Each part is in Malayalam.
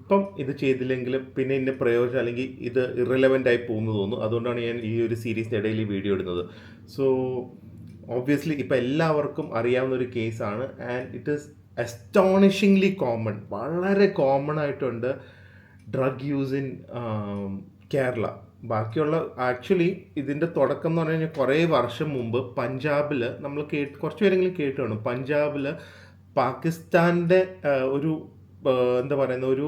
ഇപ്പം ഇത് ചെയ്തില്ലെങ്കിലും പിന്നെ ഇതിൻ്റെ പ്രയോജനം അല്ലെങ്കിൽ ഇത് ഇറലവൻ്റ് ആയി പോകുന്നു തോന്നുന്നു. അതുകൊണ്ടാണ് ഞാൻ ഈ ഒരു സീരീസിൻ്റെ ഇടയിൽ ഈ വീഡിയോ ഇടുന്നത്. സോ ഒബ്വിയസ്ലി ഇപ്പം എല്ലാവർക്കും അറിയാവുന്ന ഒരു കേസാണ് ആൻഡ് ഇറ്റ് ഈസ് അസ്റ്റോണിഷിംഗ്ലി കോമൺ, വളരെ കോമൺ ആയിട്ടുണ്ട് ഡ്രഗ് യൂസ് ഇൻ കേരള. ബാക്കിയുള്ള ആക്ച്വലി ഇതിൻ്റെ തുടക്കം എന്ന് പറഞ്ഞു കഴിഞ്ഞാൽ കുറേ വർഷം മുമ്പ് പഞ്ചാബിൽ നമ്മൾ കുറച്ച് പേരെങ്കിലും കേട്ട് കാണും. പഞ്ചാബിൽ പാകിസ്ഥാൻ്റെ ഒരു എന്താ പറയുന്ന ഒരു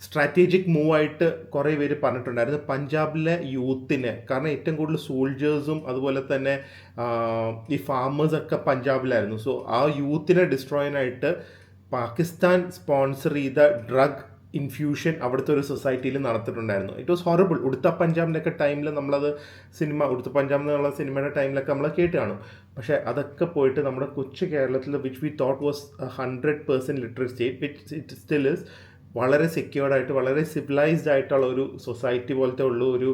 സ്ട്രാറ്റജിക് മൂവായിട്ട് കുറേ പേര് പറഞ്ഞിട്ടുണ്ടായിരുന്നു പഞ്ചാബിലെ യൂത്തിനെ. കാരണം ഏറ്റവും കൂടുതൽ സോൾജേഴ്സും അതുപോലെ തന്നെ ഈ ഫാമേഴ്സൊക്കെ പഞ്ചാബിലായിരുന്നു. സോ ആ യൂത്തിനെ ഡിസ്ട്രോയിനായിട്ട് പാകിസ്ഥാൻ സ്പോൺസർ ചെയ്ത ഡ്രഗ് ഇൻഫ്യൂഷൻ അവിടുത്തെ ഒരു സൊസൈറ്റിയിൽ നടത്തിയിട്ടുണ്ടായിരുന്നു. It was horrible. ഉടുത്ത പഞ്ചാബിൻ്റെയൊക്കെ ടൈമിൽ നമ്മളത് ഉടുത്ത പഞ്ചാബ് എന്നുള്ള സിനിമയുടെ ടൈമിലൊക്കെ നമ്മൾ കേട്ട് കാണും. പക്ഷേ അതൊക്കെ പോയിട്ട് നമ്മുടെ കൊച്ചു കേരളത്തിൽ which we thought was 100% literary state, which it still is, വളരെ സെക്യൂർഡായിട്ട് വളരെ സിവിലൈസ്ഡ് ആയിട്ടുള്ള ഒരു സൊസൈറ്റി പോലത്തെ ഉള്ള ഒരു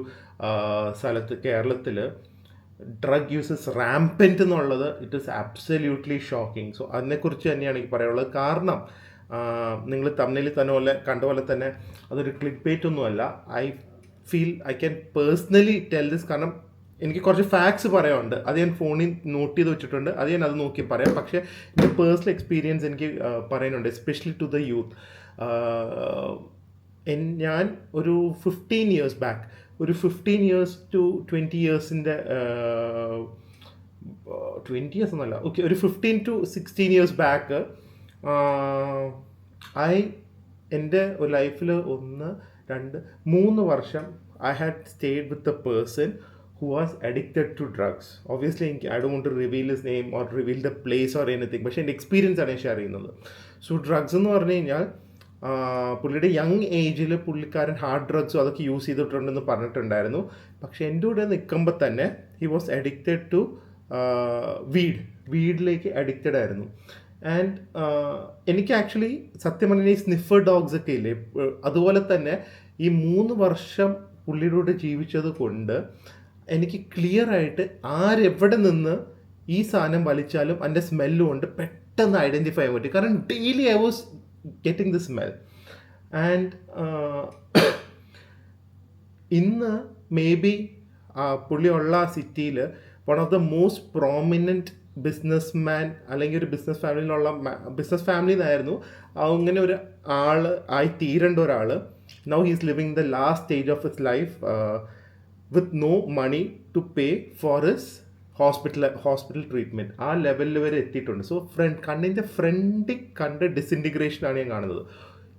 സ്ഥലത്ത് കേരളത്തിൽ ഡ്രഗ് യൂസസ് റാംപെൻറ്റ് എന്നുള്ളത് it is absolutely shocking. So അതിനെക്കുറിച്ച് തന്നെയാണ് എനിക്ക് പറയാനുള്ളത്. കാരണം നിങ്ങൾ തമ്മിലിൽ തന്നെ കണ്ട പോലെ തന്നെ അതൊരു ക്ലിക്ക് ബൈറ്റ് ഒന്നുമല്ല. I can personally tell this. കാരണം എനിക്ക് കുറച്ച് ഫാക്ട്സ് പറയാനുണ്ട്. അത് ഞാൻ ഫോണിൽ നോട്ട് ചെയ്ത് വെച്ചിട്ടുണ്ട്. ഞാൻ അത് നോക്കി പറയാം. പക്ഷേ എൻ്റെ പേഴ്സണൽ എക്സ്പീരിയൻസ് എനിക്ക് പറയാനുണ്ട്, എസ്പെഷ്യലി ടു ദ യൂത്ത്. ഞാൻ ഒരു 15 ഇയേഴ്സ് ബാക്ക്, ഒരു 15 ഇയേഴ്സ് ടു 20 ഇയേഴ്സിൻ്റെ 20 ഇയേഴ്സ് എന്നല്ല, ഓക്കെ, ഒരു 15 to 16 ഇയേഴ്സ് ബാക്ക് എൻ്റെ ഒരു ലൈഫിൽ 1, 2, 3 വർഷം I had stayed with a person who was addicted to drugs. Obviously, I don't want to reveal his name or reveal the place or anything. പക്ഷേ എൻ്റെ എക്സ്പീരിയൻസ് ആണ് ഷെയർ ചെയ്യുന്നത്. സോ ഡ്രഗ്സ് എന്ന് പറഞ്ഞു കഴിഞ്ഞാൽ പുള്ളിയുടെ യങ് ഏജിൽ പുള്ളിക്കാരൻ ഹാർഡ് ഡ്രഗ്സും അതൊക്കെ യൂസ് ചെയ്തിട്ടുണ്ടെന്ന് പറഞ്ഞിട്ടുണ്ടായിരുന്നു. പക്ഷേ എൻ്റെ കൂടെ നിൽക്കുമ്പോൾ തന്നെ ഹി വാസ് അഡിക്റ്റഡ് ടു വീഡിലേക്ക് അഡിക്റ്റഡ് ആയിരുന്നു. ആൻഡ് എനിക്ക് ആക്ച്വലി സത്യം പറഞ്ഞാൽ ഈ സ്നിഫർ ഡോഗ്സ് ഒക്കെ ഇല്ലേ, അതുപോലെ തന്നെ ഈ 3 വർഷം പുള്ളിയുടെ ജീവിച്ചത് കൊണ്ട് എനിക്ക് ക്ലിയർ ആയിട്ട് ആരെവിടെ നിന്ന് ഈ സാധനം വലിച്ചാലും അതിൻ്റെ സ്മെല്ല് കൊണ്ട് പെട്ടെന്ന് ഐഡൻറ്റിഫൈ ചെയ്യാൻ പറ്റും. കാരണം daily I was getting the smell. And ഇന്ന് മേ ബി പുള്ളിയുള്ള സിറ്റിയിൽ one of the most prominent business അല്ലെങ്കിൽ ഒരു ബിസിനസ് ഫാമിലി എന്നായിരുന്നു അങ്ങനെ ഒരു ആൾ ആയി തീരേണ്ട ഒരാൾ. Now he is living the last stage of his life with no money to pay for his hospital treatment. ആ ലെവലിൽ വരെ എത്തിയിട്ടുണ്ട്. സോ കണ്ണിൻ്റെ ഫ്രണ്ടിൽ കണ്ട് ഡിസിൻറ്റിഗ്രേഷനാണ് ഞാൻ കാണുന്നത്.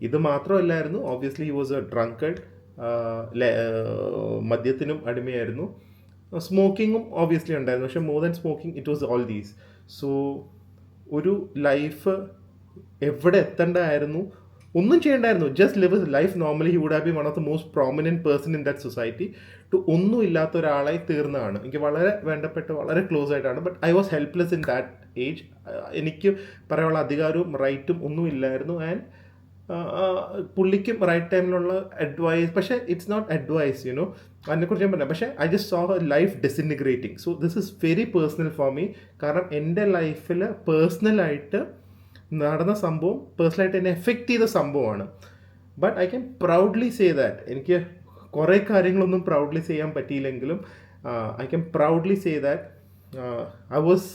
ഇത് മാത്രമല്ലായിരുന്നു, obviously he was a drunkard, മദ്യത്തിനും അടിമയായിരുന്നു, സ്മോക്കിങ്ങും ഓബ്വിയസ്ലി ഉണ്ടായിരുന്നു. പക്ഷേ more than smoking it was all these. So ഒരു ലൈഫ് എവിടെ എത്തേണ്ടതായിരുന്നു, ഒന്നും ചെയ്യണ്ടായിരുന്നു, just live life normally. He would have been one of the most prominent person in that society to ഒന്നും ഇല്ലാത്ത ഒരാളായി തീർന്നതാണ്. എനിക്ക് വളരെ വേണ്ടപ്പെട്ട, വളരെ ക്ലോസ് ആയിട്ടാണ്. But I was helpless in that age. എനിക്ക് പറയാനുള്ള അധികാരവും റൈറ്റും ഒന്നും ഇല്ലായിരുന്നു. ആൻഡ് പുള്ളിക്കും റൈറ്റ് ടൈമിലുള്ള അഡ്വൈസ്, പക്ഷേ ഇറ്റ്സ് നോട്ട് അഡ്വൈസ്, അതിനെക്കുറിച്ച് ഞാൻ പറയാം. പക്ഷേ I just saw her life disintegrating. So this is very personal for me. കാരണം എൻ്റെ ലൈഫിൽ പേഴ്സണലായിട്ട് നടന്ന സംഭവം, പേഴ്സണലായിട്ട് എന്നെ എഫക്റ്റ് ചെയ്ത സംഭവമാണ്. But I can proudly say that. എനിക്ക് കുറേ കാര്യങ്ങളൊന്നും പ്രൗഡ്ലി ചെയ്യാൻ പറ്റിയില്ലെങ്കിലും I can proudly say that I was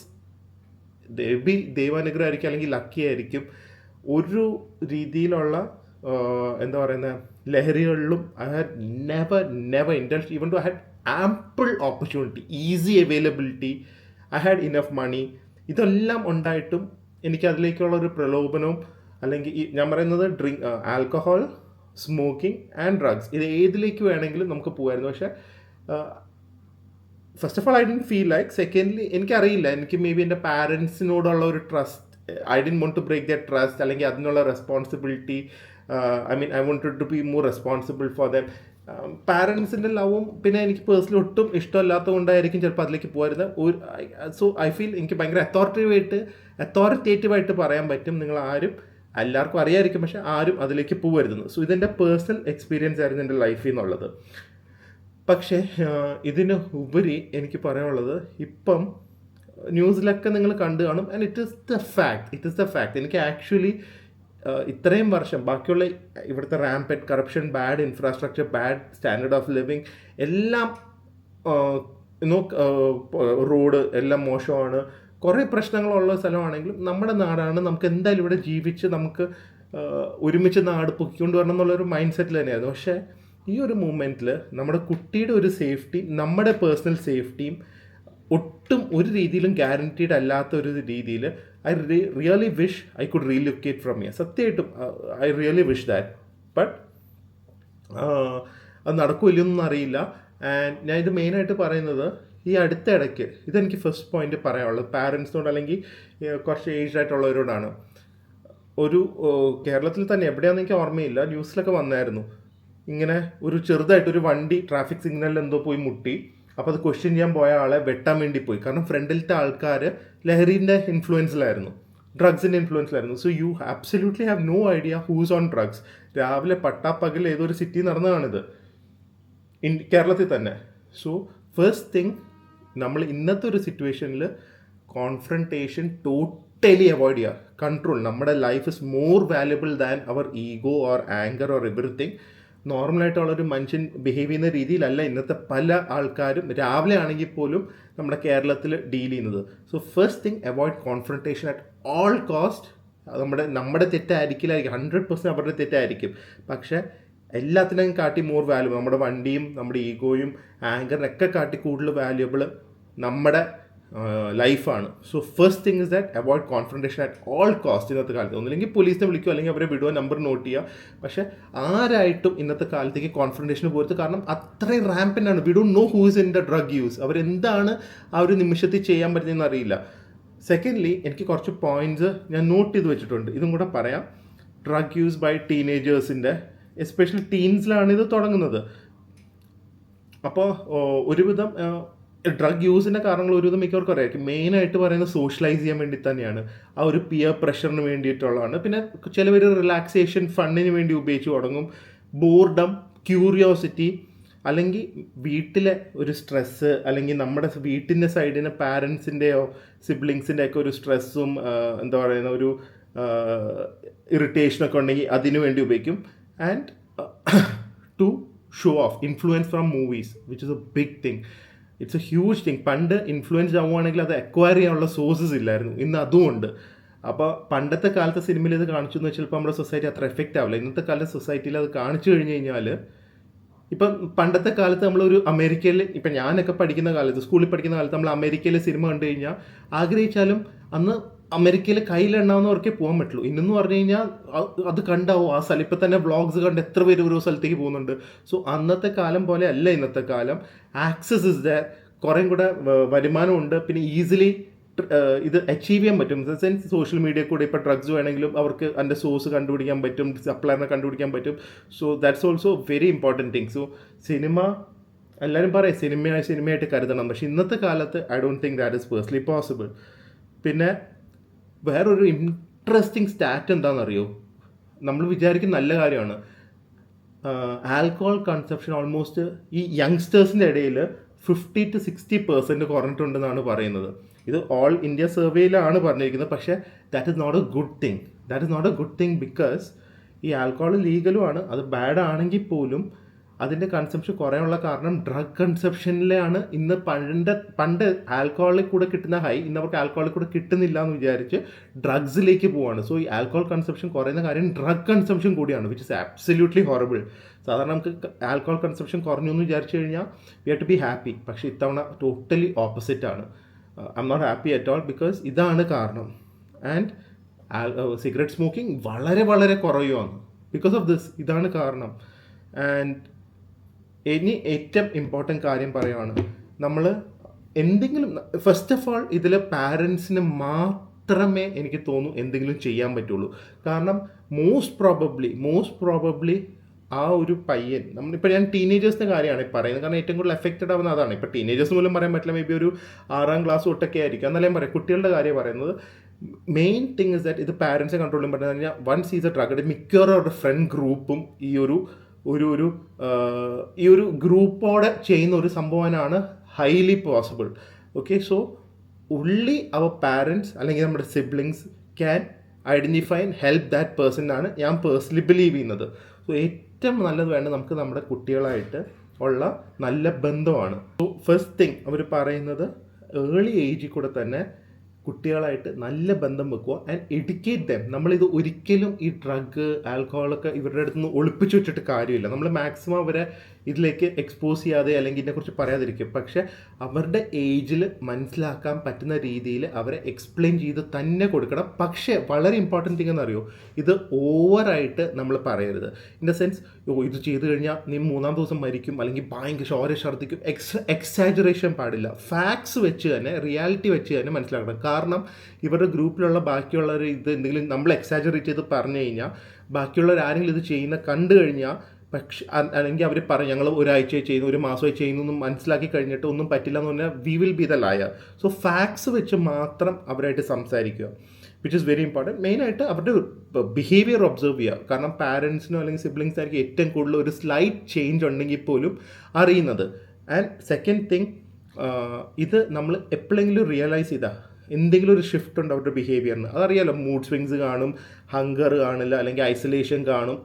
ദൈവാനുഗ്രഹം ആയിരിക്കും അല്ലെങ്കിൽ ലക്കി ആയിരിക്കും. ഒരു രീതിയിലുള്ള എന്താ പറയുന്ന ലഹരികളിലും I had never indulge. Even though I had ample opportunity, easy availability, I had enough money. ഇതെല്ലാം ഉണ്ടായിട്ടും എനിക്ക് അതിലേക്കുള്ള ഒരു പ്രലോഭനവും, അല്ലെങ്കിൽ ഞാൻ പറയുന്നത് ആൽക്കഹോൾ, സ്മോക്കിംഗ് ആൻഡ് ഡ്രഗ്സ്, ഇത് ഏതിലേക്ക് വേണമെങ്കിലും നമുക്ക് പോകുമായിരുന്നു. പക്ഷേ first of all I didn't feel like. Secondly എനിക്കറിയില്ല, എനിക്ക് മേ ബി എൻ്റെ പാരൻസിനോടുള്ള ഒരു trust, I didn't want to break that trust, അല്ലെങ്കിൽ അതിനുള്ള responsibility. I wanted to be more responsible for them. പാരൻസിൻ്റെ ലവും പിന്നെ എനിക്ക് പേഴ്സണലി ഒട്ടും ഇഷ്ടമല്ലാത്തത് കൊണ്ടായിരിക്കും ചിലപ്പോൾ അതിലേക്ക് പോരുന്നത്. സോ ഐ ഫീൽ എനിക്ക് ഭയങ്കര അതോറിറ്റേറ്റീവായിട്ട് പറയാൻ പറ്റും, നിങ്ങൾ ആരും, എല്ലാവർക്കും അറിയാമായിരിക്കും, പക്ഷേ ആരും അതിലേക്ക് പോകരുതെന്ന്. സോ ഇതെൻ്റെ പേഴ്സണൽ എക്സ്പീരിയൻസ് ആയിരുന്നു എൻ്റെ ലൈഫിൽ നിന്നുള്ളത്. പക്ഷേ ഇതിന് ഉപരി എനിക്ക് പറയാനുള്ളത്, ഇപ്പം ന്യൂസിലൊക്കെ നിങ്ങൾ കണ്ടു കാണും, and it is the fact. എനിക്ക് ആക്ച്വലി ഇത്രയും വർഷം ബാക്കിയുള്ള ഇവിടുത്തെ rampant corruption, bad infrastructure, bad standard of living എല്ലാം, റോഡ് എല്ലാം മോശമാണ്, കുറേ പ്രശ്നങ്ങളുള്ള സ്ഥലമാണെങ്കിലും നമ്മുടെ നാടാണ്, നമുക്ക് എന്തായാലും ഇവിടെ ജീവിച്ച് നമുക്ക് ഒരുമിച്ച് നാട് പൊക്കിക്കൊണ്ട് വരണം എന്നുള്ളൊരു മൈൻഡ് സെറ്റിൽ തന്നെയായിരുന്നു. പക്ഷേ ഈ ഒരു മൂമെൻറ്റിൽ നമ്മുടെ കുട്ടിയുടെ ഒരു സേഫ്റ്റി, നമ്മുടെ പേഴ്സണൽ സേഫ്റ്റിയും ഒട്ടും ഒരു രീതിയിലും ഗ്യാരൻറ്റീഡ് അല്ലാത്ത ഒരു രീതിയിൽ I really wish I could relocate from here. സത്യമായിട്ടും I really wish that. But അത് നടക്കില്ലെന്നൊന്നും അറിയില്ല. ആൻഡ് ഞാൻ ഇത് മെയിനായിട്ട് പറയുന്നത് ഈ അടുത്ത ഇടയ്ക്ക്, ഇതെനിക്ക് ഫസ്റ്റ് പോയിന്റ് പറയാനുള്ളത് പാരൻസിനോട് അല്ലെങ്കിൽ കുറച്ച് ഏജ്ഡ് ആയിട്ടുള്ളവരോടാണ്. ഒരു കേരളത്തിൽ തന്നെ എവിടെയാണെന്ന് എനിക്ക് ഓർമ്മയില്ല, ന്യൂസിലൊക്കെ വന്നായിരുന്നു, ഇങ്ങനെ ഒരു ചെറുതായിട്ടൊരു വണ്ടി ട്രാഫിക് സിഗ്നലിൽ എന്തോ പോയി മുട്ടി. അപ്പോൾ അത് ക്വസ്റ്റ്യൻ ചെയ്യാൻ പോയ ആളെ വെട്ടാൻ വേണ്ടി പോയി. കാരണം ഫ്രണ്ടിലത്തെ ആൾക്കാർ ലഹരീൻ്റെ ഇൻഫ്ലുവൻസിലായിരുന്നു, ഡ്രഗ്സിൻ്റെ ഇൻഫ്ലുവൻസിലായിരുന്നു. So you absolutely have no idea who's on drugs. രാവിലെ പട്ടാപ്പകൽ ഏതൊരു സിറ്റി നടന്നതാണിത്, കേരളത്തിൽ തന്നെ. സോ ഫസ്റ്റ് തിങ്, നമ്മൾ ഇന്നത്തെ ഒരു സിറ്റുവേഷനിൽ കോൺഫ്രണ്ടേഷൻ ടോട്ടലി അവോയ്ഡ് ചെയ്യുക. കൺട്രോൾ. നമ്മുടെ life is more valuable than അവർ ego or anger or everything. നോർമലായിട്ടുള്ളൊരു മനുഷ്യൻ ബിഹേവ് ചെയ്യുന്ന രീതിയിലല്ല ഇന്നത്തെ പല ആൾക്കാരും രാവിലെ ആണെങ്കിൽ പോലും നമ്മുടെ കേരളത്തിൽ ഡീൽ ചെയ്യുന്നത്. So first thing, avoid confrontation at all cost. നമ്മുടെ തെറ്റായിരിക്കില്ല, 100% അവരുടെ തെറ്റായിരിക്കും. പക്ഷേ എല്ലാത്തിനും കാട്ടി മോർ വാല്യുബിൾ, നമ്മുടെ വണ്ടിയും നമ്മുടെ ഈഗോയും ആങ്കറിനൊക്കെ കാട്ടി കൂടുതൽ വാല്യുബിൾ നമ്മുടെ ലൈഫാണ്. So first thing is that avoid confrontation at all cost. ഇന്നത്തെ കാലത്ത് ഒന്നില്ലെങ്കിൽ പോലീസിനെ വിളിക്കുക, അല്ലെങ്കിൽ അവരെ വിടുക, നമ്പർ നോട്ട് ചെയ്യുക. പക്ഷേ ആരായിട്ടും ഇന്നത്തെ കാലത്തേക്ക് കോൺഫ്രണ്ടേഷന് പോരുത്. കാരണം അത്രയും റാമ്പൻ്റാണ്. We don't know who is in the drug use. അവരെന്താണ് ആ ഒരു നിമിഷത്തിൽ ചെയ്യാൻ പറ്റുന്നതെന്ന് അറിയില്ല. സെക്കൻഡ്ലി, എനിക്ക് കുറച്ച് പോയിന്റ്സ് ഞാൻ നോട്ട് ചെയ്ത് വെച്ചിട്ടുണ്ട്, ഇതും കൂടെ പറയാം. ഡ്രഗ് യൂസ് ബൈ ടീനേജേഴ്സിൻ്റെ, എസ്പെഷ്യലി ടീൻസിലാണ് ഇത് തുടങ്ങുന്നത്. അപ്പോൾ ഒരുവിധം ഡ്രഗ് യൂസിൻ്റെ കാരണങ്ങൾ ഒരുവിധം മിക്കവർക്കും അറിയാം. മെയിനായിട്ട് പറയുന്നത് സോഷ്യലൈസ് ചെയ്യാൻ വേണ്ടി തന്നെയാണ്, ആ ഒരു പിയർ പ്രഷറിന് വേണ്ടിയിട്ടുള്ളതാണ്. പിന്നെ ചിലവർ റിലാക്സേഷൻ ഫണ്ടിന് വേണ്ടി ഉപയോഗിച്ച് തുടങ്ങും. ബോർഡം, ക്യൂരിയോസിറ്റി, അല്ലെങ്കിൽ വീട്ടിലെ ഒരു സ്ട്രെസ്സ്, അല്ലെങ്കിൽ നമ്മുടെ വീട്ടിൻ്റെ സൈഡിന് പാരൻസിൻ്റെയോ സിബ്ലിങ്സിൻ്റെ ഒക്കെ ഒരു സ്ട്രെസ്സും എന്താ പറയുന്ന ഒരു ഇറിറ്റേഷനൊക്കെ ഉണ്ടെങ്കിൽ അതിനു വേണ്ടി ഉപയോഗിക്കും. And to show of influence from movies, which is a big thing. It's a huge thing. പണ്ട് ഇൻഫ്ലുവൻസ് ആവുകയാണെങ്കിൽ അത് അക്വയർ ചെയ്യാനുള്ള സോഴ്സസ് ഇല്ലായിരുന്നു, ഇന്ന് അതുമുണ്ട്. അപ്പോൾ പണ്ടത്തെ കാലത്തെ സിനിമയിൽ ഇത് കാണിച്ചു എന്ന് വെച്ചാൽ ചിലപ്പോൾ നമ്മുടെ സൊസൈറ്റി അത്ര എഫക്റ്റ് ആവില്ല. ഇന്നത്തെ കാലത്തെ സൊസൈറ്റിയിൽ അത് കാണിച്ചു കഴിഞ്ഞ് കഴിഞ്ഞാൽ, ഇപ്പം പണ്ടത്തെ കാലത്ത് നമ്മളൊരു അമേരിക്കയിൽ, ഇപ്പം ഞാനൊക്കെ പഠിക്കുന്ന കാലത്ത്, സ്കൂളിൽ പഠിക്കുന്ന കാലത്ത് നമ്മൾ അമേരിക്കയിലെ സിനിമ കണ്ടു കഴിഞ്ഞാൽ ആഗ്രഹിച്ചാലും അന്ന് അമേരിക്കയിൽ കയ്യിലെണ്ണാവുന്നവർക്കേ പോകാൻ പറ്റുള്ളൂ. ഇന്നെന്ന് പറഞ്ഞു കഴിഞ്ഞാൽ അത് കണ്ടാവും ആ സ്ഥലം. ഇപ്പം തന്നെ വ്ളോഗ്സ് കണ്ട് എത്ര പേര് ഓരോ സ്ഥലത്തേക്ക് പോകുന്നുണ്ട്. സോ അന്നത്തെ കാലം പോലെ അല്ല ഇന്നത്തെ കാലം. ആക്സസ് ഇസ് ദ, കുറേ കൂടെ വരുമാനമുണ്ട്, പിന്നെ ഈസിലി ഇത് അച്ചീവ് ചെയ്യാൻ പറ്റും. In the sense social media കൂടെ ഇപ്പോൾ ഡ്രഗ്സ് വേണമെങ്കിലും അവർക്ക് അതിൻ്റെ സോഴ്സ് കണ്ടുപിടിക്കാൻ പറ്റും, സപ്ലയറിനെ കണ്ടുപിടിക്കാൻ പറ്റും. So that's also very important thing. So cinema, എല്ലാവരും പറയും സിനിമയായിട്ട് കരുതണം, പക്ഷേ ഇന്നത്തെ കാലത്ത് I don't think that is personally possible. പിന്നെ വേറൊരു ഇൻട്രസ്റ്റിംഗ് സ്റ്റാറ്റ് എന്താണെന്നറിയോ? നമ്മൾ വിചാരിക്കുന്ന നല്ല കാര്യമാണ്, ആൽക്കഹോൾ കൺസപ്ഷൻ ഓൾമോസ്റ്റ് ഈ യങ്സ്റ്റേഴ്സിൻ്റെ ഇടയിൽ 50-60% കുറഞ്ഞിട്ടുണ്ടെന്നാണ് പറയുന്നത്. ഇത് ഓൾ ഇന്ത്യ സർവേയിലാണ് പറഞ്ഞിരിക്കുന്നത്. പക്ഷേ that is not a good thing because ഈ ആൽക്കഹോൾ ലീഗലുമാണ്. അത് ബാഡ് ആണെങ്കിൽ പോലും അതിൻ്റെ കൺസംഷൻ കുറയാനുള്ള കാരണം ഡ്രഗ് കൺസപ്ഷനിലാണ്. ഇന്ന് പണ്ട് ആൽക്കഹോളിൽ കൂടെ കിട്ടുന്ന ഹൈ ഇന്ന് അവർക്ക് ആൽക്കഹോളിൽ കൂടെ കിട്ടുന്നില്ല എന്ന് വിചാരിച്ച് ഡ്രഗ്സിലേക്ക് പോവാണ്. സോ ഈ ആൽക്കഹോൾ കൺസപ്ഷൻ കുറയുന്ന കാര്യം ഡ്രഗ് കൺസംഷൻ കൂടിയാണ്, വിച്ച് ഇസ് ആബ്സല്യൂട്ട്ലി ഹൊറബിൾ. സാധാരണ നമുക്ക് ആൽക്കഹോൾ കൺസപ്ഷൻ കുറഞ്ഞു എന്ന് വിചാരിച്ചു കഴിഞ്ഞാൽ we have to be happy. പക്ഷേ ഇത്തവണ ടോട്ടലി ഓപ്പോസിറ്റ് ആണ്. I'm not happy at all because ഇതാണ് കാരണം. ആൻഡ് സിഗരറ്റ് സ്മോക്കിംഗ് വളരെ വളരെ കുറയുവാണ് ബിക്കോസ് ഓഫ് ദിസ്. ഇതാണ് കാരണം. ആൻഡ് ഇനി ഏറ്റവും ഇമ്പോർട്ടൻറ്റ് കാര്യം പറയുകയാണ്, നമ്മൾ എന്തെങ്കിലും ഫസ്റ്റ് ഓഫ് ഓൾ ഇതിൽ പാരൻസിന് മാത്രമേ എനിക്ക് തോന്നുന്നു എന്തെങ്കിലും ചെയ്യാൻ പറ്റുള്ളൂ. കാരണം മോസ്റ്റ് പ്രോബബ്ലി ആ ഒരു പയ്യൻ, നമ്മളിപ്പോൾ ഞാൻ ടീനേജേഴ്സിൻ്റെ കാര്യമാണ് പറയുന്നത്, കാരണം ഏറ്റവും കൂടുതൽ എഫക്റ്റഡ് ആവുന്ന അതാണ്. ഇപ്പോൾ ടീനേജേഴ്സ് മൂലം പറയാൻ പറ്റില്ല, മേ ബി ഒരു 6ാം ക്ലാസ് തൊട്ടൊക്കെ ആയിരിക്കും, എന്നാലും ഞാൻ പറയാം കുട്ടികളുടെ കാര്യം പറയുന്നത്. മെയിൻ തിങ് ഇസ് ദാറ്റ് ഇത് പാരൻസിനെ കൺട്രോൾ ചെയ്യാൻ പറ്റുന്നത് കഴിഞ്ഞാൽ വൺസ് ഈസ് എ ഡ്രഗ്, മിക്കവാറും അവരുടെ ഫ്രണ്ട് ഗ്രൂപ്പും ഈ ഒരു ഗ്രൂപ്പോടെ ചെയ്യുന്ന ഒരു സംഭവമാണ് highly possible. Okay, so only our parents അല്ലെങ്കിൽ നമ്മുടെ siblings can identify and help that person ആണ് ഞാൻ പേഴ്സണലി ബിലീവ് ചെയ്യുന്നത്. സോ ഏറ്റവും നല്ലത് വേണ്ടത് നമുക്ക് നമ്മുടെ കുട്ടികളായിട്ട് ഉള്ള നല്ല ബന്ധമാണ്. സോ ഫസ്റ്റ് തിങ് അവർ പറയുന്നത് ഏർലി ഏജിൽ കൂടെ തന്നെ കുട്ടികളായിട്ട് നല്ല ബന്ധം വെക്കുക ആൻഡ് എഡ്യൂക്കേറ്റ് ദം. നമ്മളിത് ഒരിക്കലും ഈ ഡ്രഗ് ആൽക്കഹോളൊക്കെ ഇവരുടെ അടുത്ത് നിന്ന് ഒളിപ്പിച്ചു വെച്ചിട്ട് കാര്യമില്ല. നമ്മൾ മാക്സിമം അവരെ ഇതിലേക്ക് എക്സ്പോസ് ചെയ്യാതെ അല്ലെങ്കിൽ ഇതിനെക്കുറിച്ച് പറയാതിരിക്കും. പക്ഷേ അവരുടെ ഏജിൽ മനസ്സിലാക്കാൻ പറ്റുന്ന രീതിയിൽ അവരെ എക്സ്പ്ലെയിൻ ചെയ്ത് തന്നെ കൊടുക്കണം. പക്ഷേ വളരെ ഇമ്പോർട്ടൻറ്റ് തിങ് എന്നറിയോ, ഇത് ഓവറായിട്ട് നമ്മൾ പറയരുത്. ഇൻ ദ സെൻസ് ഇത് ചെയ്ത് കഴിഞ്ഞാൽ നീ 3-ാം ദിവസം മരിക്കും അല്ലെങ്കിൽ ഭയങ്കര ഛർദ്ദിക്കും. എക്സാജറേഷൻ പാടില്ല. ഫാക്ട്സ് വെച്ച് തന്നെ, റിയാലിറ്റി വെച്ച് തന്നെ മനസ്സിലാക്കണം. കാരണം ഇവരുടെ ഗ്രൂപ്പിലുള്ള ബാക്കിയുള്ളവർ ഇത് എന്തെങ്കിലും നമ്മൾ എക്സാജറേറ്റ് ചെയ്ത് പറഞ്ഞു കഴിഞ്ഞാൽ ബാക്കിയുള്ളവർ ആരെങ്കിലും ഇത് ചെയ്യുന്ന കണ്ടു കഴിഞ്ഞാൽ പക്ഷെ അല്ലെങ്കിൽ അവർ പറയും ഞങ്ങൾ ഒരാഴ്ചയായി ചെയ്യുന്നു, ഒരു മാസമായി ചെയ്യുന്നു എന്ന് മനസ്സിലാക്കി കഴിഞ്ഞിട്ട് ഒന്നും പറ്റില്ല എന്ന് പറഞ്ഞാൽ we will be the layer. So facts വെച്ച് മാത്രം അവരായിട്ട് സംസാരിക്കുക, വിച്ച് ഇസ് വെരി ഇമ്പോർട്ടൻറ്റ്. മെയിനായിട്ട് അവരുടെ ബിഹേവിയർ ഒബ്സർവ് ചെയ്യുക. കാരണം പാരൻസിനോ അല്ലെങ്കിൽ സിബ്ലിങ്സ് ആയിരിക്കും ഏറ്റവും കൂടുതൽ ഒരു സ്ലൈറ്റ് ചേഞ്ച് ഉണ്ടെങ്കിൽ പോലും അറിയുന്നത്. ആൻഡ് സെക്കൻഡ് തിങ്, ഇത് നമ്മൾ എപ്പോഴെങ്കിലും റിയലൈസ് ചെയ്താൽ എന്തെങ്കിലും ഒരു ഷിഫ്റ്റ് ഉണ്ട് അവരുടെ ബിഹേവിയറിന്. അതറിയാലോ, മൂഡ് സ്വിങ്സ് കാണും, ഹങ്കർ കാണില്ല, അല്ലെങ്കിൽ ഐസൊലേഷൻ കാണും,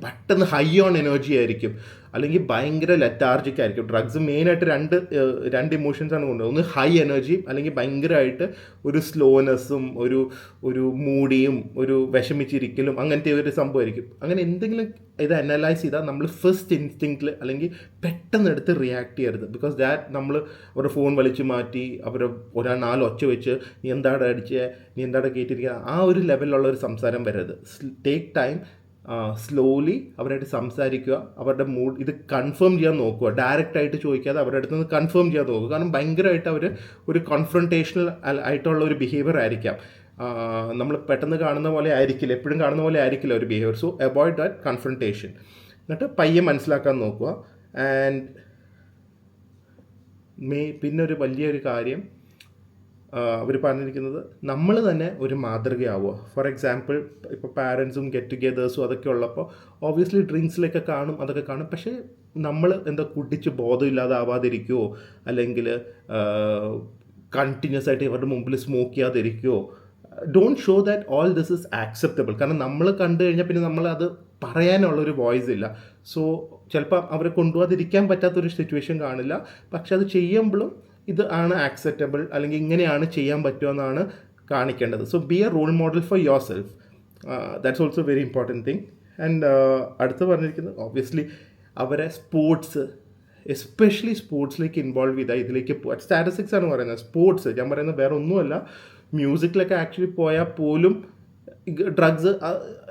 പെട്ടെന്ന് ഹൈ ഓൺ എനർജി ആയിരിക്കും, അല്ലെങ്കിൽ ഭയങ്കര ലെറ്റാർജിക് ആയിരിക്കും. ഡ്രഗ്സ് മെയിനായിട്ട് രണ്ട് ഇമോഷൻസാണ് കൊണ്ടുപോകുന്നത്. ഒന്ന് ഹൈ എനർജിയും അല്ലെങ്കിൽ ഭയങ്കരമായിട്ട് ഒരു സ്ലോനെസ്സും ഒരു മൂടിയും ഒരു വിഷമിച്ചിരിക്കലും അങ്ങനത്തെ ഒരു സംഭവമായിരിക്കും. അങ്ങനെ എന്തെങ്കിലും ഇത് അനലൈസ് ചെയ്താൽ നമ്മൾ ഫസ്റ്റ് ഇൻസ്റ്റിങ്ക്റ്റിൽ അല്ലെങ്കിൽ പെട്ടെന്ന് എടുത്ത് റിയാക്ട് ചെയ്യരുത്. ബിക്കോസ് ദാറ്റ് നമ്മൾ അവരുടെ ഫോൺ വലിച്ചു മാറ്റി അവരുടെ 4 ഒച്ച വെച്ച് നീ എന്താണ് അടിച്ചത്, നീ എന്താണ് കേട്ടിരിക്കുക, ആ ഒരു ലെവലിലുള്ള ഒരു സംസാരം വരരുത്. ടേക്ക് ടൈം, സ്ലോലി അവരായിട്ട് സംസാരിക്കുക, അവരുടെ മൂഡ് ഇത് കൺഫേം ചെയ്യാൻ നോക്കുക. ഡയറക്റ്റായിട്ട് ചോദിക്കാതെ അവരുടെ അടുത്ത് നിന്ന് കൺഫേം ചെയ്യാൻ നോക്കുക. കാരണം ഭയങ്കരമായിട്ട് അവർ ഒരു കോൺഫ്രണ്ടേഷണൽ ആയിട്ടുള്ള ഒരു ബിഹേവിയർ ആയിരിക്കാം. നമ്മൾ പെട്ടെന്ന് കാണുന്ന പോലെ ആയിരിക്കില്ല, എപ്പോഴും കാണുന്ന പോലെ ആയിരിക്കില്ല ഒരു behaviour. So avoid that confrontation. എന്നിട്ട് പയ്യെ മനസ്സിലാക്കാൻ നോക്കുക. ആൻഡ് പിന്നെ ഒരു വലിയൊരു കാര്യം അവർ പറഞ്ഞിരിക്കുന്നത്, നമ്മൾ തന്നെ ഒരു മാതൃകയാവുക. ഫോർ എക്സാമ്പിൾ ഇപ്പോൾ പാരൻസും ഗെറ്റ് ടുഗെദേഴ്സും അതൊക്കെ ഉള്ളപ്പോൾ ഒബ്വിയസ്ലി ഡ്രിങ്ക്സിലൊക്കെ കാണും, അതൊക്കെ കാണും. പക്ഷേ നമ്മൾ എന്താ കുടിച്ച് ബോധമില്ലാതെ ആവാതിരിക്കുമോ, അല്ലെങ്കിൽ കണ്ടിന്യൂസ് ആയിട്ട് ഇവരുടെ മുമ്പിൽ സ്മോക്ക് ചെയ്യാതിരിക്കുമോ. Don't show that all this is acceptable. കാരണം നമ്മൾ കണ്ടു കഴിഞ്ഞാൽ പിന്നെ നമ്മളത് പറയാനുള്ളൊരു വോയിസ് ഇല്ല. സോ ചിലപ്പോൾ അവരെ കൊണ്ടുപോകാതിരിക്കാൻ പറ്റാത്തൊരു സിറ്റുവേഷൻ കാണില്ല. പക്ഷെ അത് ചെയ്യുമ്പോഴും ഇത് ആണ് ആക്സെപ്റ്റബിൾ, അല്ലെങ്കിൽ ഇങ്ങനെയാണ് ചെയ്യാൻ പറ്റുമെന്നാണ് കാണിക്കേണ്ടത്. So be a role model for yourself. That's also very important thing. And അടുത്ത് പറഞ്ഞിരിക്കുന്നത് ഒബ്വിയസ്ലി അവരെ സ്പോർട്സ്, എസ്പെഷ്യലി സ്പോർട്സിലേക്ക് ഇൻവോൾവ് ചെയ്താൽ ഇതിലേക്ക് പോകാം. സ്റ്റാറ്റിസ്റ്റിക്സ് ആണ് പറയുന്നത്. സ്പോർട്സ് ഞാൻ പറയുന്നത് വേറെ ഒന്നുമല്ല. മ്യൂസിക്കിലൊക്കെ ആക്ച്വലി പോയാൽ പോലും ഡ്രഗ്സ്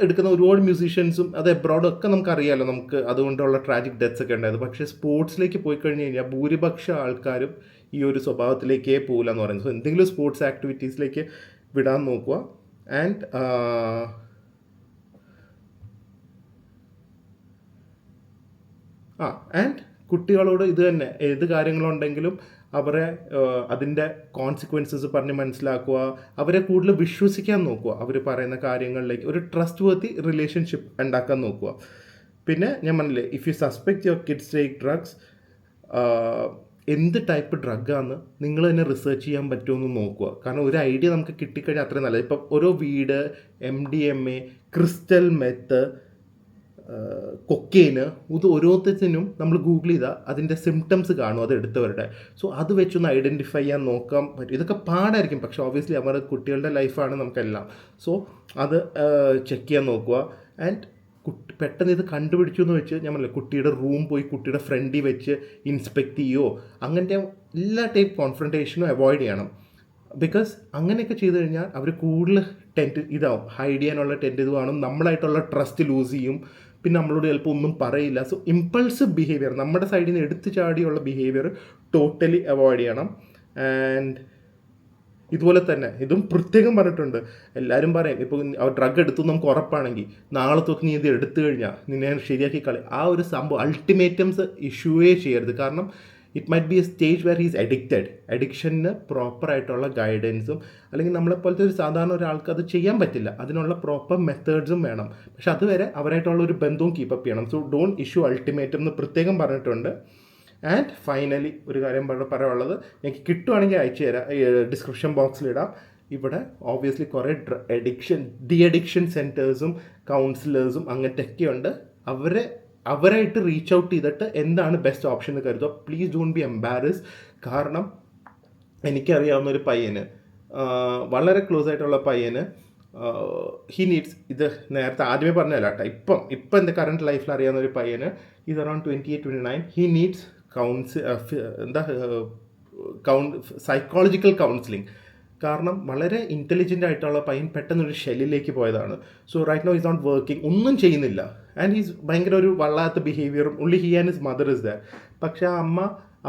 എടുക്കുന്ന ഒരുപാട് മ്യൂസീഷ്യൻസും അത് എബ്രോഡും ഒക്കെ നമുക്കറിയാമല്ലോ, നമുക്ക് അതുകൊണ്ടുള്ള ട്രാജിക് ഡെത്ത്സ് ഒക്കെ ഉണ്ടായത്. പക്ഷേ സ്പോർട്സിലേക്ക് പോയി കഴിഞ്ഞ് കഴിഞ്ഞാൽ ഭൂരിപക്ഷം ആൾക്കാരും ഈ ഒരു സ്വഭാവത്തിലേക്കേ പോകില്ല എന്ന് പറയുന്നത്. സോ എന്തെങ്കിലും സ്പോർട്സ് ആക്ടിവിറ്റീസിലേക്ക് വിടാൻ നോക്കുക. ആൻഡ് ആൻഡ് കുട്ടികളോട് ഇത് തന്നെ, ഏത് കാര്യങ്ങളുണ്ടെങ്കിലും അവരെ അതിൻ്റെ കോൺസിക്വൻസസ് പറഞ്ഞ് മനസ്സിലാക്കുക, അവരെ കൂടുതൽ വിശ്വസിക്കാൻ നോക്കുക, അവർ പറയുന്ന കാര്യങ്ങളിലേക്ക് ഒരു ട്രസ്റ്റ് വർത്തി റിലേഷൻഷിപ്പ് ഉണ്ടാക്കാൻ നോക്കുക. പിന്നെ ഞാൻ പറഞ്ഞില്ലേ, if you suspect your kids take drugs, എന്ത് ടൈപ്പ് ഡ്രഗാന്ന് നിങ്ങൾ തന്നെ റിസർച്ച് ചെയ്യാൻ പറ്റുമെന്ന് നോക്കുക. കാരണം ഒരു ഐഡിയ നമുക്ക് കിട്ടിക്കഴിഞ്ഞാൽ അത്രയും നല്ലത്. ഇപ്പം ഓരോ വീട്, MDMA, ക്രിസ്റ്റൽ മെത്ത്, കൊക്കെയിന്, ഇത് ഓരോരുത്തരും നമ്മൾ ഗൂഗിൾ ചെയ്താൽ അതിൻ്റെ സിംറ്റംസ് കാണും അത് എടുത്തവരുടെ. സോ അത് വെച്ചൊന്ന് ഐഡൻറ്റിഫൈ ചെയ്യാൻ നോക്കാൻ പറ്റും. ഇതൊക്കെ പാടായിരിക്കും, പക്ഷേ ഓബ്വിയസ്ലി അവരുടെ കുട്ടികളുടെ ലൈഫാണ് നമുക്കെല്ലാം. സോ അത് ചെക്ക് ചെയ്യാൻ നോക്കുക. ആൻഡ് പെട്ടെന്ന് ഇത് കണ്ടുപിടിച്ചു എന്ന് വെച്ച് ഞാൻ പറഞ്ഞില്ല, കുട്ടിയുടെ റൂം പോയി കുട്ടിയുടെ ഫ്രണ്ടിൽ വെച്ച് ഇൻസ്പെക്ട് ചെയ്യുമോ, അങ്ങനത്തെ എല്ലാ ടൈപ്പ് കോൺഫ്രണ്ടേഷനും അവോയ്ഡ് ചെയ്യണം. ബിക്കോസ് അങ്ങനെയൊക്കെ ചെയ്ത് കഴിഞ്ഞാൽ അവർ കൂടുതൽ ഇതാവും, ഹൈഡ് ചെയ്യാനുള്ള ഇത് കാണും, നമ്മളായിട്ടുള്ള ട്രസ്റ്റ് ലൂസ് ചെയ്യും, പിന്നെ നമ്മളോട് ചിലപ്പോൾ ഒന്നും പറയില്ല. സോ ഇമ്പൾസീവ് ബിഹേവിയർ, നമ്മുടെ സൈഡിൽ നിന്ന് എടുത്തു ചാടിയുള്ള ബിഹേവിയർ ടോട്ടലി അവോയ്ഡ് ചെയ്യണം. ആൻഡ് ഇതുപോലെ തന്നെ ഇതും പ്രത്യേകം പറഞ്ഞിട്ടുണ്ട്. എല്ലാവരും പറയും ഇപ്പോൾ ഡ്രഗ് എടുത്തു നമുക്ക് ഉറപ്പാണെങ്കിൽ നാളെ തൊട്ട് നീ ഇത് എടുത്തു കഴിഞ്ഞാൽ നിന്നെ ശരിയാക്കി കളി. ആ ഒരു സംഭവം അൾട്ടിമേറ്റംസ് ഇഷ്യൂവേ ചെയ്യരുത്. കാരണം it might be a stage where he's addicted. അഡിക്ഷന് പ്രോപ്പറായിട്ടുള്ള ഗൈഡൻസും, അല്ലെങ്കിൽ നമ്മളെപ്പോലത്തെ ഒരു സാധാരണ ഒരാൾക്ക് അത് ചെയ്യാൻ പറ്റില്ല, അതിനുള്ള പ്രോപ്പർ മെത്തേഡ്സും വേണം. പക്ഷെ അതുവരെ അവരായിട്ടുള്ള ഒരു ബന്ധവും കീപ്പപ്പ് ചെയ്യണം. സോ ഡോണ്ട് ഇഷ്യൂ അൾട്ടിമേറ്റം എന്ന് പ്രത്യേകം പറഞ്ഞിട്ടുണ്ട്. ആൻഡ് ഫൈനലി ഒരു കാര്യം പറയാനുള്ളത്, എനിക്ക് കിട്ടുവാണെങ്കിൽ അയച്ചു തരാം, ഡിസ്ക്രിപ്ഷൻ ബോക്സിലിടാം. ഇവിടെ ഓബ്വിയസ്ലി കുറേ ഡി അഡിക്ഷൻ സെൻറ്റേഴ്സും കൗൺസിലേഴ്സും അങ്ങനത്തെയൊക്കെ ഉണ്ട്. അവരായിട്ട് റീച്ച് ഔട്ട് ചെയ്തിട്ട് എന്താണ് ബെസ്റ്റ് ഓപ്ഷൻ എന്ന് കരുതുക. Please don't be embarrass. കാരണം എനിക്കറിയാവുന്ന ഒരു പയ്യന്, വളരെ ക്ലോസ് ആയിട്ടുള്ള പയ്യന്, ഹി നീഡ്സ്, ഇത് നേരത്തെ ആദ്യമേ പറഞ്ഞല്ല കേട്ടോ, ഇപ്പം എൻ്റെ കറണ്ട് ലൈഫിൽ അറിയാവുന്ന ഒരു പയ്യന്, ഇത് around 28-29, he needs psychological counselling. കാരണം വളരെ ഇൻ്റലിജൻ്റ് ആയിട്ടുള്ള പയ്യൻ പെട്ടെന്നൊരു ഷെല്ലിലേക്ക് പോയതാണ്. So right now is not working, ഒന്നും ചെയ്യുന്നില്ല. ആൻഡ് ഈസ് ഭയങ്കര ഒരു വല്ലാത്ത ബിഹേവിയറും, only he and his mother is that. പക്ഷേ ആ അമ്മ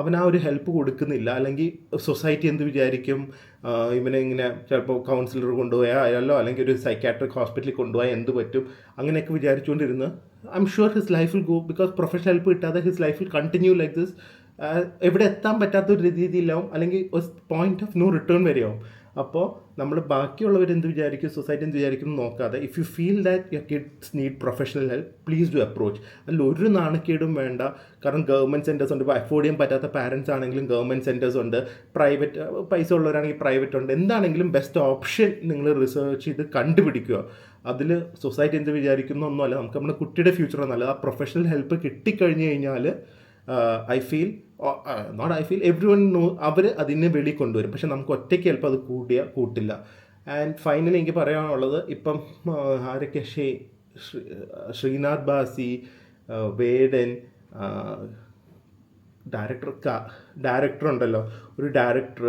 അവനാ ഒരു ഹെൽപ്പ് കൊടുക്കുന്നില്ല. അല്ലെങ്കിൽ സൊസൈറ്റി എന്ത് വിചാരിക്കും, ഇവനെ ഇങ്ങനെ ചിലപ്പോൾ കൗൺസിലർ കൊണ്ടുപോയാലോ അല്ലെങ്കിൽ ഒരു സൈക്കാട്രിക് ഹോസ്പിറ്റലിൽ കൊണ്ടുപോയാൽ എന്ത് പറ്റും, അങ്ങനെയൊക്കെ വിചാരിച്ചുകൊണ്ടിരുന്ന് I'm sure his life will go, because professional help കിട്ടാതെ his life will continue like this. എവിടെ എത്താൻ പറ്റാത്തൊരു രീതിയിലാവും, അല്ലെങ്കിൽ ഒരു പോയിന്റ് ഓഫ് നോ റിട്ടേൺ വരെയാവും. അപ്പോൾ നമ്മൾ ബാക്കിയുള്ളവർ എന്ത് വിചാരിക്കും, സൊസൈറ്റി എന്ത് വിചാരിക്കും നോക്കാതെ, if you feel that your kids need professional help, please do approach. അതിൽ ഒരു നാണക്കേടും വേണ്ട. കാരണം ഗവൺമെൻറ് സെൻറ്റേഴ്സ് ഉണ്ട്, ഇപ്പോൾ അഫോർഡ് ചെയ്യാൻ പറ്റാത്ത പാരൻസ് ആണെങ്കിലും ഗവൺമെൻറ് സെൻറ്റേഴ്സ് ഉണ്ട്, പ്രൈവറ്റ് പൈസ ഉള്ളവരാണെങ്കിൽ പ്രൈവറ്റ് ഉണ്ട്. എന്താണെങ്കിലും ബെസ്റ്റ് ഓപ്ഷൻ നിങ്ങൾ റിസർച്ച് ചെയ്ത് കണ്ടുപിടിക്കുക. അതിൽ സൊസൈറ്റി എന്ത് വിചാരിക്കുന്നൊന്നുമല്ല, നമുക്ക് നമ്മുടെ കുട്ടിയുടെ ഫ്യൂച്ചറാണ് നല്ലത്. ആ പ്രൊഫഷണൽ ഹെൽപ്പ് കിട്ടിക്കഴിഞ്ഞ് കഴിഞ്ഞാൽ എവ്രി വൺ അവർ അതിനെ വെളി കൊണ്ടുവരും. പക്ഷെ നമുക്ക് ഒറ്റയ്ക്ക് ചിലപ്പോൾ അത് കൂട്ടില്ല. ആൻഡ് ഫൈനലി എനിക്ക് പറയാനുള്ളത്, ഇപ്പം ആരൊക്കെ, ശ്രീനാഥ് ബാസി, വേടൻ, ഡയറക്ടർ ഉണ്ടല്ലോ, ഒരു ഡയറക്ടർ,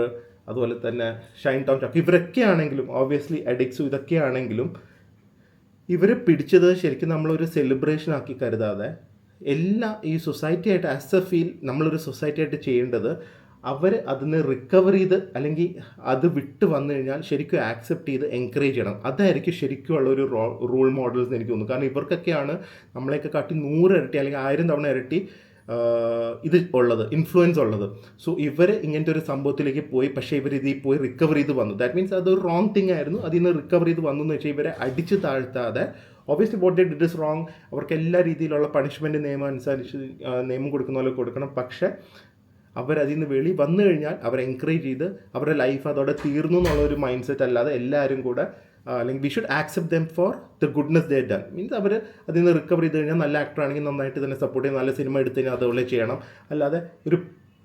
അതുപോലെ തന്നെ ഷൈൻ ടോം ചാക്കോ, ഇവരൊക്കെ ആണെങ്കിലും ഓബ്വിയസ്ലി അഡിക്സും ഇതൊക്കെ ആണെങ്കിലും ഇവരെ പിടിച്ചത് ശരിക്കും നമ്മളൊരു സെലിബ്രേഷൻ ആക്കി കരുതാതെ, ഈ സൊസൈറ്റി ആയിട്ട് ആസ് എ ഫീൽ നമ്മളൊരു സൊസൈറ്റി ആയിട്ട് ചെയ്യേണ്ടത്, അവർ അതിന് റിക്കവർ ചെയ്ത് അല്ലെങ്കിൽ അത് വിട്ട് വന്നു കഴിഞ്ഞാൽ ശരിക്കും ആക്സെപ്റ്റ് ചെയ്ത് എൻകറേജ് ചെയ്യണം. അതായിരിക്കും ശരിക്കും ഉള്ള ഒരു റോൾ മോഡൽസ് എന്ന് എനിക്ക് തോന്നുന്നു. കാരണം ഇവർക്കൊക്കെയാണ് നമ്മളെയൊക്കെ കാട്ടി 100 ഇരട്ടി അല്ലെങ്കിൽ 1000 തവണ ഇരട്ടി ഇത് ഉള്ളത്, ഇൻഫ്ലുവൻസ് ഉള്ളത്. സോ ഇവർ ഇങ്ങനത്തെ ഒരു സംഭവത്തിലേക്ക് പോയി, പക്ഷേ ഇവർ ഇതിൽ പോയി റിക്കവർ ചെയ്ത് വന്നു. ദാറ്റ് മീൻസ് അതൊരു റോങ് തിങ് ആയിരുന്നു. അതിൽ നിന്ന് റിക്കവർ ചെയ്ത് വന്നു എന്ന് വെച്ചാൽ ഇവരെ അടിച്ച് താഴ്ത്താതെ, obviously what they did is wrong, അവർക്ക് എല്ലാ രീതിയിലുള്ള പണിഷ്മെൻറ്റ് നിയമം അനുസരിച്ച് നിയമം കൊടുക്കുന്ന പോലെ കൊടുക്കണം. പക്ഷേ അവരതിൽ നിന്ന് വെളി വന്നു കഴിഞ്ഞാൽ അവരെ എൻകറേജ് ചെയ്ത് അവരുടെ ലൈഫ് അതോടെ തീർന്നു എന്നുള്ളൊരു മൈൻഡ് സെറ്റ് അല്ലാതെ എല്ലാവരും കൂടെ അല്ലെങ്കിൽ we should accept them for the goodness they done. Means അവർ അതിൽ നിന്ന് റിക്കവർ ചെയ്ത് കഴിഞ്ഞാൽ നല്ല ആക്ടർ ആണെങ്കിൽ നന്നായിട്ട് തന്നെ സപ്പോർട്ട് ചെയ്ത് നല്ല സിനിമ എടുത്ത് കഴിഞ്ഞാൽ അതുപോലെ ചെയ്യണം. അല്ലാതെ ഒരു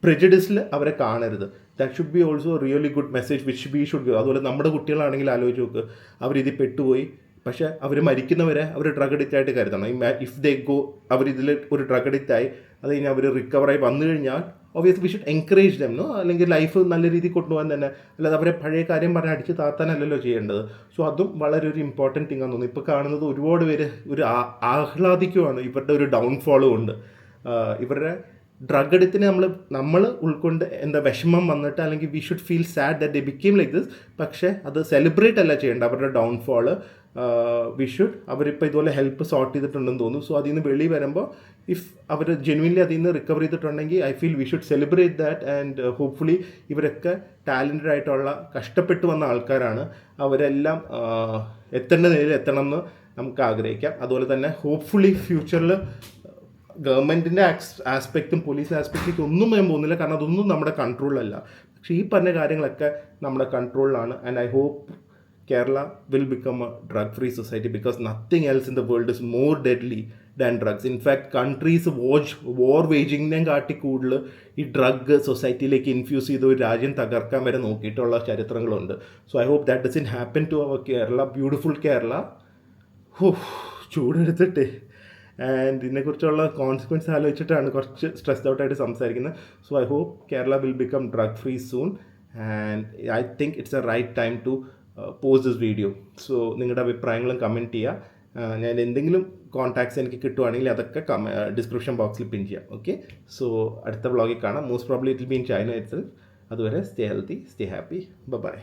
പ്രെജുഡിസിൽ അവരെ കാണരുത്. That should be also really good message which we should give. അതുപോലെ നമ്മുടെ കുട്ടികളാണെങ്കിൽ ആലോചിച്ച് നോക്ക്, അവരിതിൽ പെട്ടുപോയി, പക്ഷേ അവർ മരിക്കുന്നവരെ അവർ ഡ്രഗ് അഡിക്റ്റ് ആയിട്ട് കരുതണം. ഇഫ് ദേ ഗോ, അവരിതിൽ ഒരു ഡ്രഗ് അഡിക്റ്റ് ആയി, അത് കഴിഞ്ഞാൽ അവർ റിക്കവറായി വന്നു കഴിഞ്ഞാൽ obviously we should encourage dum, അല്ലെങ്കിൽ ലൈഫ് നല്ല രീതിയിൽ കൊണ്ടുപോകാൻ തന്നെ, അല്ലാതെ അവരെ പഴയ കാര്യം പറഞ്ഞ് അടിച്ച് താത്താനല്ലല്ലോ ചെയ്യേണ്ടത്. സോ അതും വളരെ ഒരു ഇമ്പോർട്ടൻറ്റ് തിങ് ആണെന്ന് തോന്നുന്നു. ഇപ്പോൾ കാണുന്നത് ഒരുപാട് പേര് ഒരു ആഹ്ലാദിക്കുവാണ് ഇവരുടെ ഒരു ഡൗൺഫോളും ഉണ്ട്. ഇവരുടെ ഡ്രഗ് അഡിക്റ്റിനെ നമ്മൾ ഉൾക്കൊണ്ട് വിഷമം വന്നിട്ട്, അല്ലെങ്കിൽ we should feel sad that they became like this. പക്ഷേ അത് സെലിബ്രേറ്റ് അല്ല ചെയ്യേണ്ട അവരുടെ ഡൗൺഫോള്. വി ഷുഡ്, അവരിപ്പോൾ ഇതുപോലെ ഹെൽപ്പ് സോർട്ട് ചെയ്തിട്ടുണ്ടെന്ന് തോന്നുന്നു. സോ അതിൽ നിന്ന് വെളി വരുമ്പോൾ ഇഫ് അവർ ജെന്യുവൻലി അതിൽ നിന്ന് റിക്കവർ ചെയ്തിട്ടുണ്ടെങ്കിൽ I feel we should celebrate that. And hopefully ഇവരൊക്കെ ടാലൻറ്റഡ് ആയിട്ടുള്ള കഷ്ടപ്പെട്ട് വന്ന ആൾക്കാരാണ്. അവരെല്ലാം എത്തേണ്ട നിലയിൽ എത്തണം എന്ന് നമുക്ക് ആഗ്രഹിക്കാം. അതുപോലെ തന്നെ ഹോപ്പ്ഫുള്ളി ഫ്യൂച്ചറിൽ ഗവൺമെൻറ്റിൻ്റെ ആസ്പെക്റ്റും പോലീസ് ആസ്പെക്റ്റിലേക്ക് ഒന്നും ഞാൻ പോകുന്നില്ല, കാരണം അതൊന്നും നമ്മുടെ കൺട്രോളിലല്ല. പക്ഷേ ഈ പറഞ്ഞ കാര്യങ്ങളൊക്കെ നമ്മുടെ കൺട്രോളിലാണ്. And I hope Kerala will become a drug-free society, because nothing else in the world is more deadly than drugs. In fact, countries war waging കാട്ടി കൂടുതൽ ഈ ഡ്രഗ് സൊസൈറ്റിയിലേക്ക് ഇൻഫ്യൂസ് ചെയ്ത് ഒരു രാജ്യം തകർക്കാൻ വരെ നോക്കിയിട്ടുള്ള ചരിത്രങ്ങളുണ്ട്. So I hope that doesn't happen to അവർ കേരള, ബ്യൂട്ടിഫുൾ കേരള. ചൂടെടുത്തിട്ട് ആൻഡ് ഇതിനെക്കുറിച്ചുള്ള കോൺസിക്വൻസ് ആലോചിച്ചിട്ടാണ് കുറച്ച് സ്ട്രെസ്ഡ് ഔട്ടായിട്ട് സംസാരിക്കുന്നത്. So I hope Kerala will become drug free soon. And I think it's a right time to post this video. So നിങ്ങളുടെ അഭിപ്രായങ്ങളും കമൻറ്റ് ചെയ്യുക. ഞാൻ എന്തെങ്കിലും കോൺടാക്ട്സ് എനിക്ക് കിട്ടുവാണെങ്കിൽ അതൊക്കെ ഡിസ്ക്രിപ്ഷൻ ബോക്സിൽ പിൻ ചെയ്യാം. ഓക്കെ, സോ അടുത്ത വ്ളോഗിൽ കാണാം. Most probably it will be in China itself. അതുവരെ stay healthy, stay happy, by.